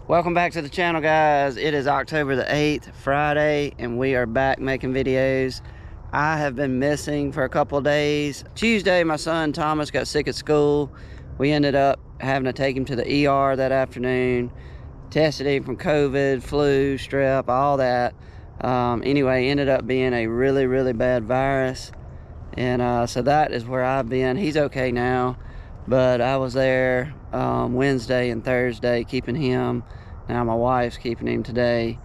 Welcome back to the channel, guys. It is October the 8th, Friday, and we are back making videos. I have been missing for a couple of days. Tuesday, my son Thomas got sick at school. We ended up having to take him to the ER that afternoon. Tested him from COVID, flu, strep, all that. Anyway, ended up being a really bad virus. And so that is where I've been. He's okay now, but I was there Wednesday and Thursday keeping him. Now my wife's keeping him today,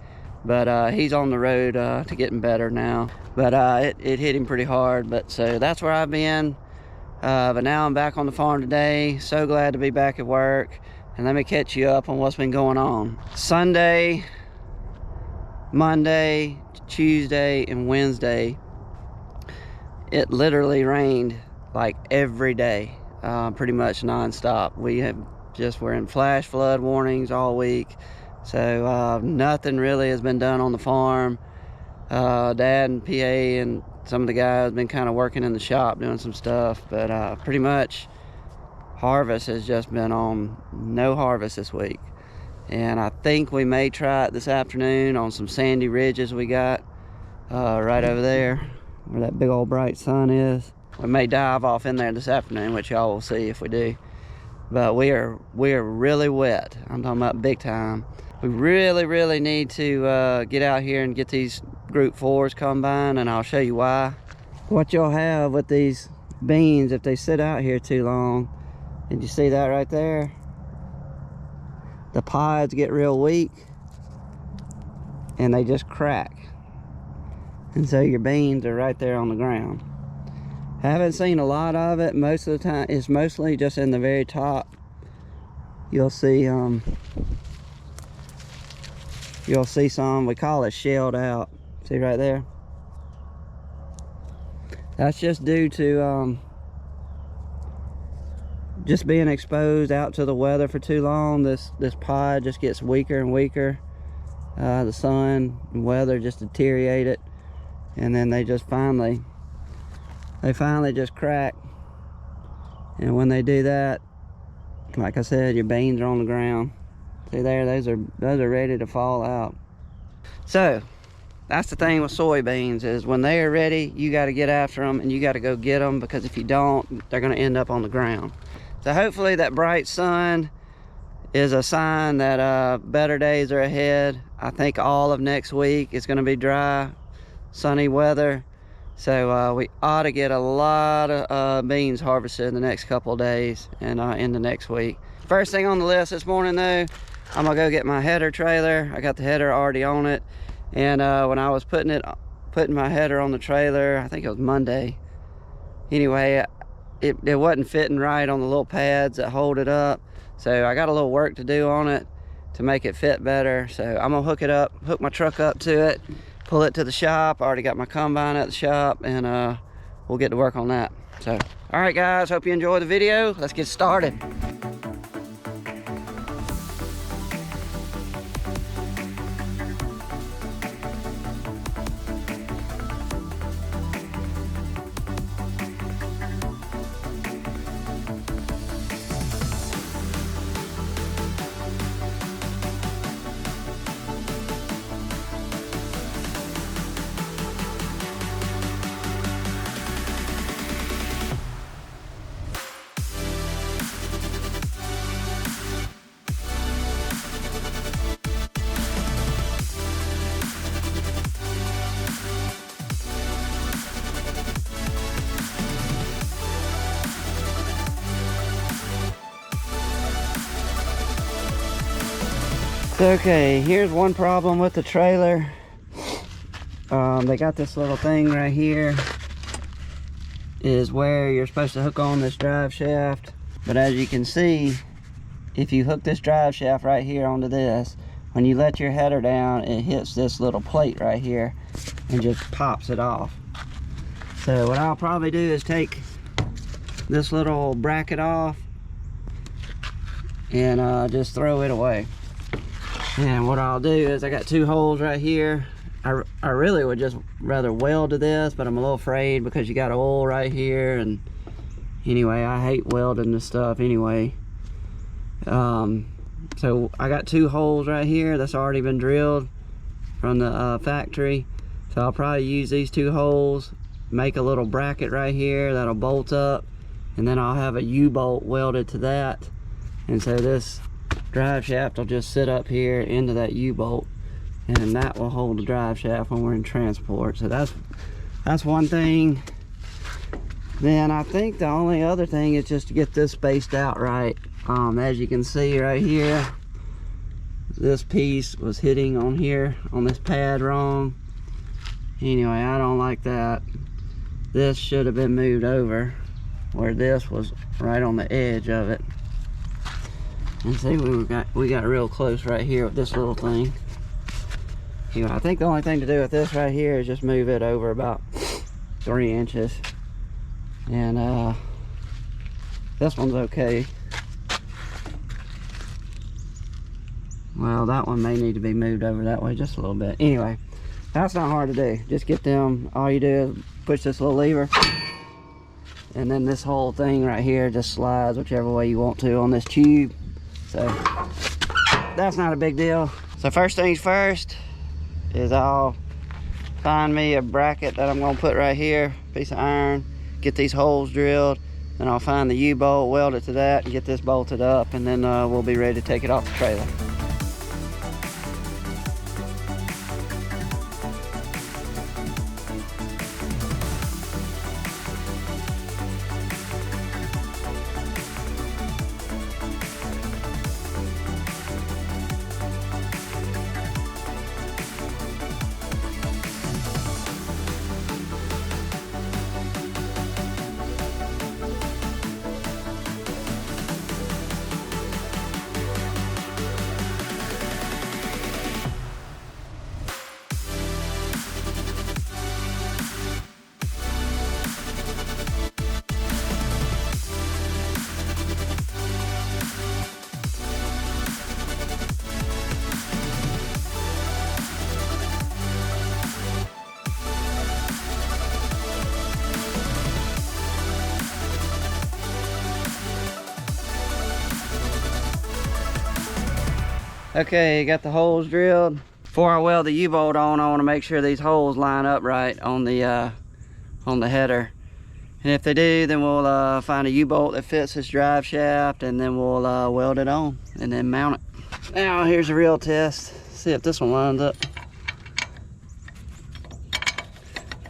but he's on the road to getting better now. But it hit him pretty hard. But so that's where I've been. But now I'm back on the farm today. So glad to be back at work. And let me catch you up on what's been going on. Sunday, Monday, Tuesday, and Wednesday, it literally rained like every day, pretty much non-stop. We're in flash flood warnings all week. So nothing really has been done on the farm. Dad and PA and some of the guys have been kind of working in the shop doing some stuff, but pretty much harvest has just been on no harvest this week. And I think we may try it this afternoon on some sandy ridges we got right over there where that big old bright sun is. We may dive off in there this afternoon, which y'all will see if we do. But we are really wet. I'm talking about big time. We really need to get out here and get these group 4s combined, and I'll show you why. What you'll have with these beans, if they sit out here too long, and you see that right there, the pods get real weak and they just crack, and so your beans are right there on the ground. Haven't seen a lot of it. Most of the time it's mostly just in the very top. You'll see some, we call it shelled out. See right there? That's just due to just being exposed out to the weather for too long. This pod just gets weaker and weaker. The sun and weather just deteriorate it, and then they finally just crack. And when they do that, like I said, your beans are on the ground. See there, those are ready to fall out. So that's the thing with soybeans, is when they are ready, you got to get after them and you got to go get them, because if you don't, they're going to end up on the ground. So hopefully that bright sun is a sign that better days are ahead. I think all of next week is going to be dry, sunny weather. So we ought to get a lot of beans harvested in the next couple of days and into next week. First thing on the list this morning though, I'm gonna go get my header trailer. I got the header already on it, and when I was putting my header on the trailer, I think it was Monday. Anyway, it wasn't fitting right on the little pads that hold it up, so I got a little work to do on it to make it fit better. So I'm gonna hook my truck up to it, pull it to the shop. I already got my combine at the shop, and we'll get to work on that. So all right guys, hope you enjoy the video. Let's get started. Okay, here's one problem with the trailer. They got this little thing right here, is where you're supposed to hook on this drive shaft. But as you can see, if you hook this drive shaft right here onto this, when you let your header down, it hits this little plate right here and just pops it off. So what I'll probably do is take this little bracket off and just throw it away. And what I'll do is, I got 2 holes right here. I really would just rather weld to this, but I'm a little afraid because you got oil right here, and anyway, I hate welding this stuff anyway. So I got 2 holes right here that's already been drilled from the factory. So I'll probably use these 2 holes, make a little bracket right here that'll bolt up, and then I'll have a U-bolt welded to that. And so this drive shaft will just sit up here into that U-bolt, and that will hold the drive shaft when we're in transport. So that's one thing. Then I think the only other thing is just to get this spaced out right. As you can see right here, this piece was hitting on here on this pad wrong. Anyway, I don't like that. This should have been moved over where this was right on the edge of it. And see, we got real close right here with this little thing. Anyway, I think the only thing to do with this right here is just move it over about 3 inches. And this one's okay. Well, that one may need to be moved over that way just a little bit. Anyway, that's not hard to do. Just get them, all you do is push this little lever, and then this whole thing right here just slides whichever way you want to on this tube. So that's not a big deal. So first things first is I'll find me a bracket that I'm gonna put right here, piece of iron, get these holes drilled, and I'll find the U-bolt, weld it to that, and get this bolted up, and then we'll be ready to take it off the trailer. Okay, got the holes drilled. Before I weld the U-bolt on, I want to make sure these holes line up right on the header. And if they do, then we'll find a U-bolt that fits this drive shaft, and then we'll weld it on and then mount it. Now here's a real test. See if this one lines up.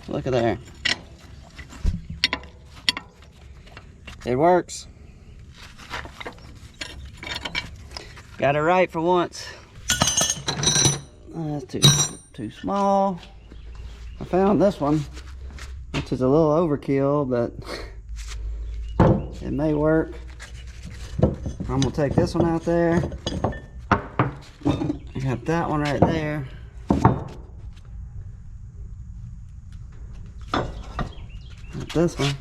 Look at there. It works. Got it right for once. That's too small. I found this one, which is a little overkill, but it may work. I'm gonna take this one out there. I got that one right there. Got this one.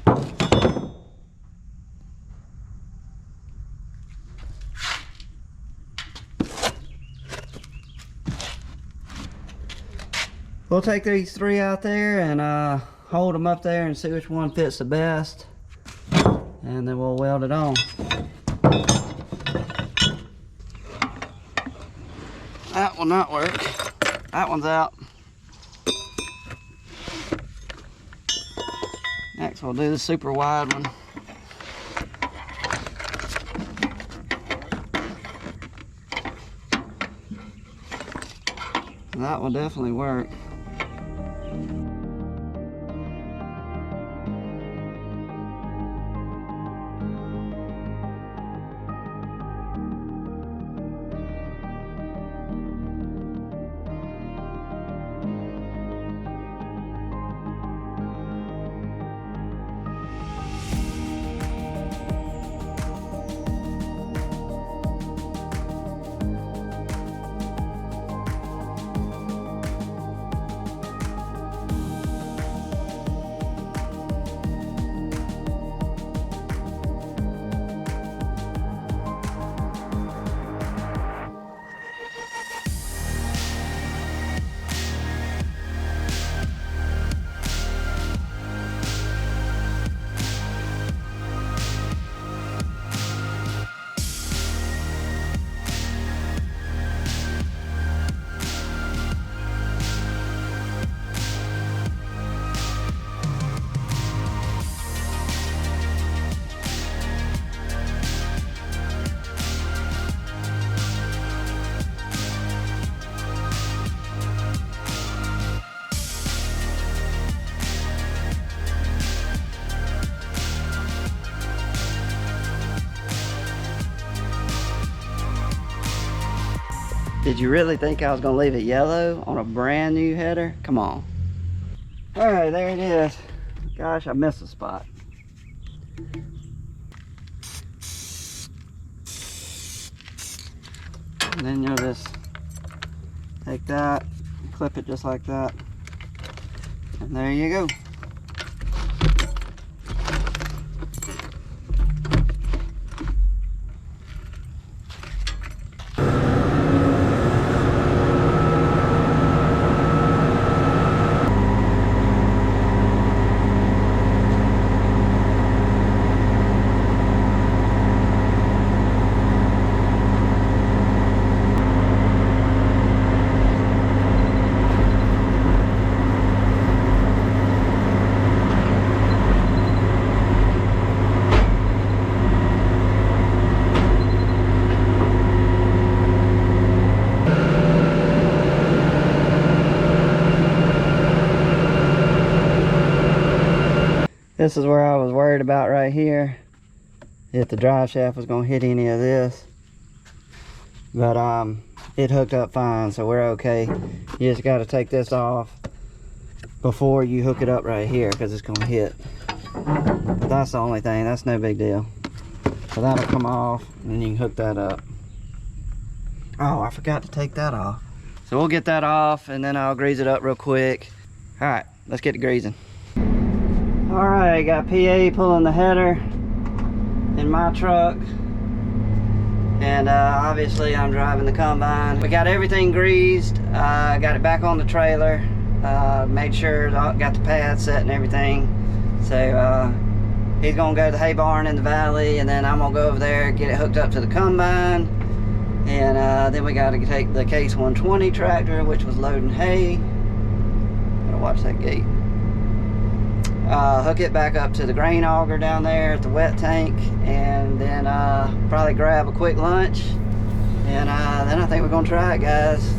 We'll take these 3 out there and hold them up there and see which one fits the best, and then we'll weld it on. That will not work. That one's out. Next we'll do the super wide one. That will definitely work. Did you really think I was gonna leave it yellow on a brand new header? Come on. All right, there it is. Gosh, I missed a spot. And then you'll just take that, clip it just like that, and there you go. This is where I was worried about right here, if the drive shaft was gonna hit any of this. But it hooked up fine, so we're okay. You just gotta take this off before you hook it up right here, because it's gonna hit. But that's the only thing, that's no big deal. So that'll come off, and then you can hook that up. Oh, I forgot to take that off. So we'll get that off, and then I'll grease it up real quick. All right, let's get to greasing. All right, got PA pulling the header in my truck, and obviously I'm driving the combine. We got everything greased, got it back on the trailer, made sure got the pad set and everything. So he's gonna go to the hay barn in the valley, and then I'm gonna go over there, get it hooked up to the combine, and then we got to take the Case 120 tractor, which was loading hay. Gotta watch that gate. Hook it back up to the grain auger down there at the wet tank, and then probably grab a quick lunch, and then I think we're gonna try it, guys.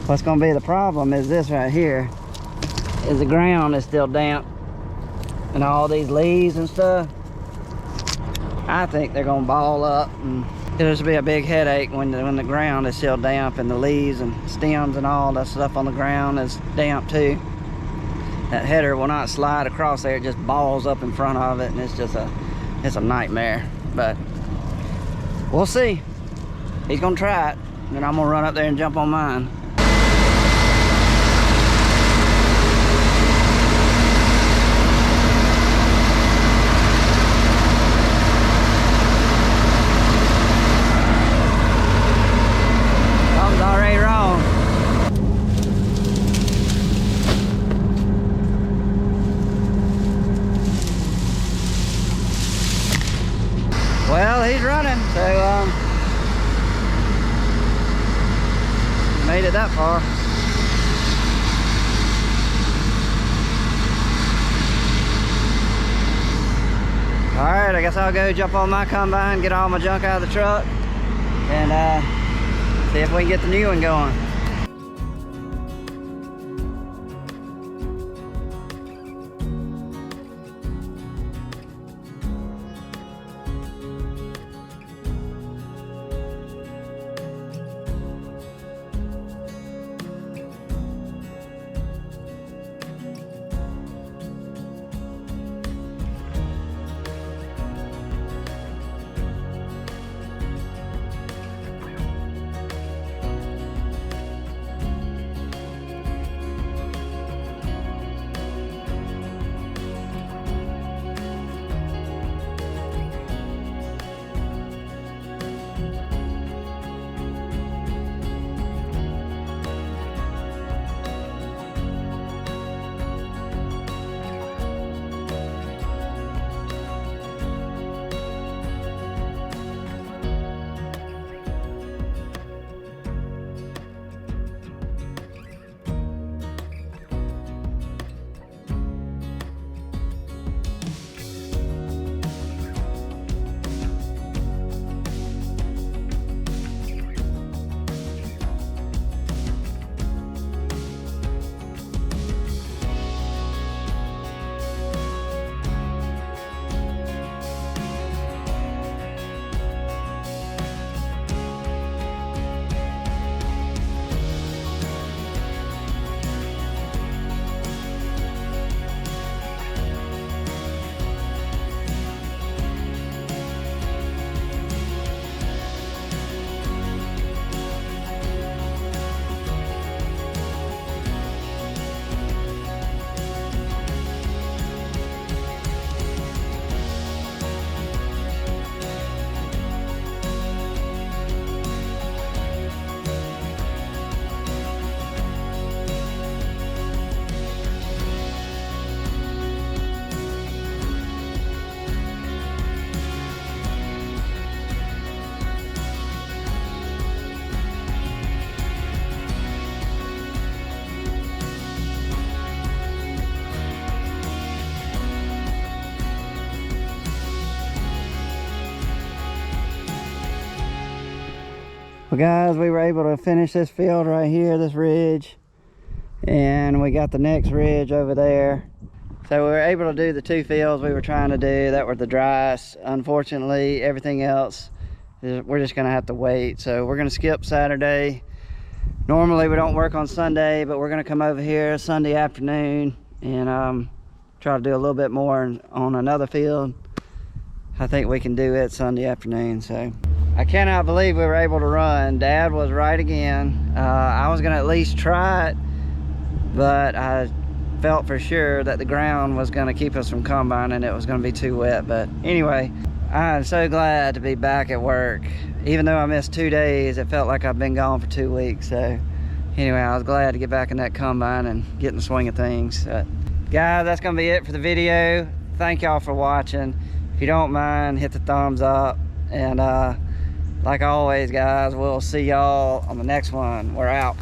What's gonna be the problem is this right here, is the ground is still damp, and all these leaves and stuff, I think they're gonna ball up, and it'll just be a big headache when the ground is still damp, and the leaves and stems and all that stuff on the ground is damp too. That header will not slide across there, it just balls up in front of it, and it's a nightmare. But we'll see. He's gonna try it, and then I'm gonna run up there and jump on mine. Well, he's running, so made it that far. All right, I guess I'll go jump on my combine, get all my junk out of the truck, and see if we can get the new one going. Well guys, we were able to finish this field right here, this ridge, and we got the next ridge over there. So we were able to do the 2 fields we were trying to do that were the driest. Unfortunately, everything else, we're just gonna have to wait. So we're gonna skip Saturday. Normally we don't work on Sunday, but we're gonna come over here Sunday afternoon and try to do a little bit more on another field. I think we can do it Sunday afternoon. So I cannot believe we were able to run. Dad was right again. I was gonna at least try it, but I felt for sure that the ground was going to keep us from combining. It was going to be too wet. But anyway, I'm so glad to be back at work. Even though I missed 2 days, it felt like I've been gone for 2 weeks. So anyway, I was glad to get back in that combine and get in the swing of things. Guys, that's going to be it for the video. Thank y'all for watching. If you don't mind, hit the thumbs up. And like always, guys, we'll see y'all on the next one. We're out.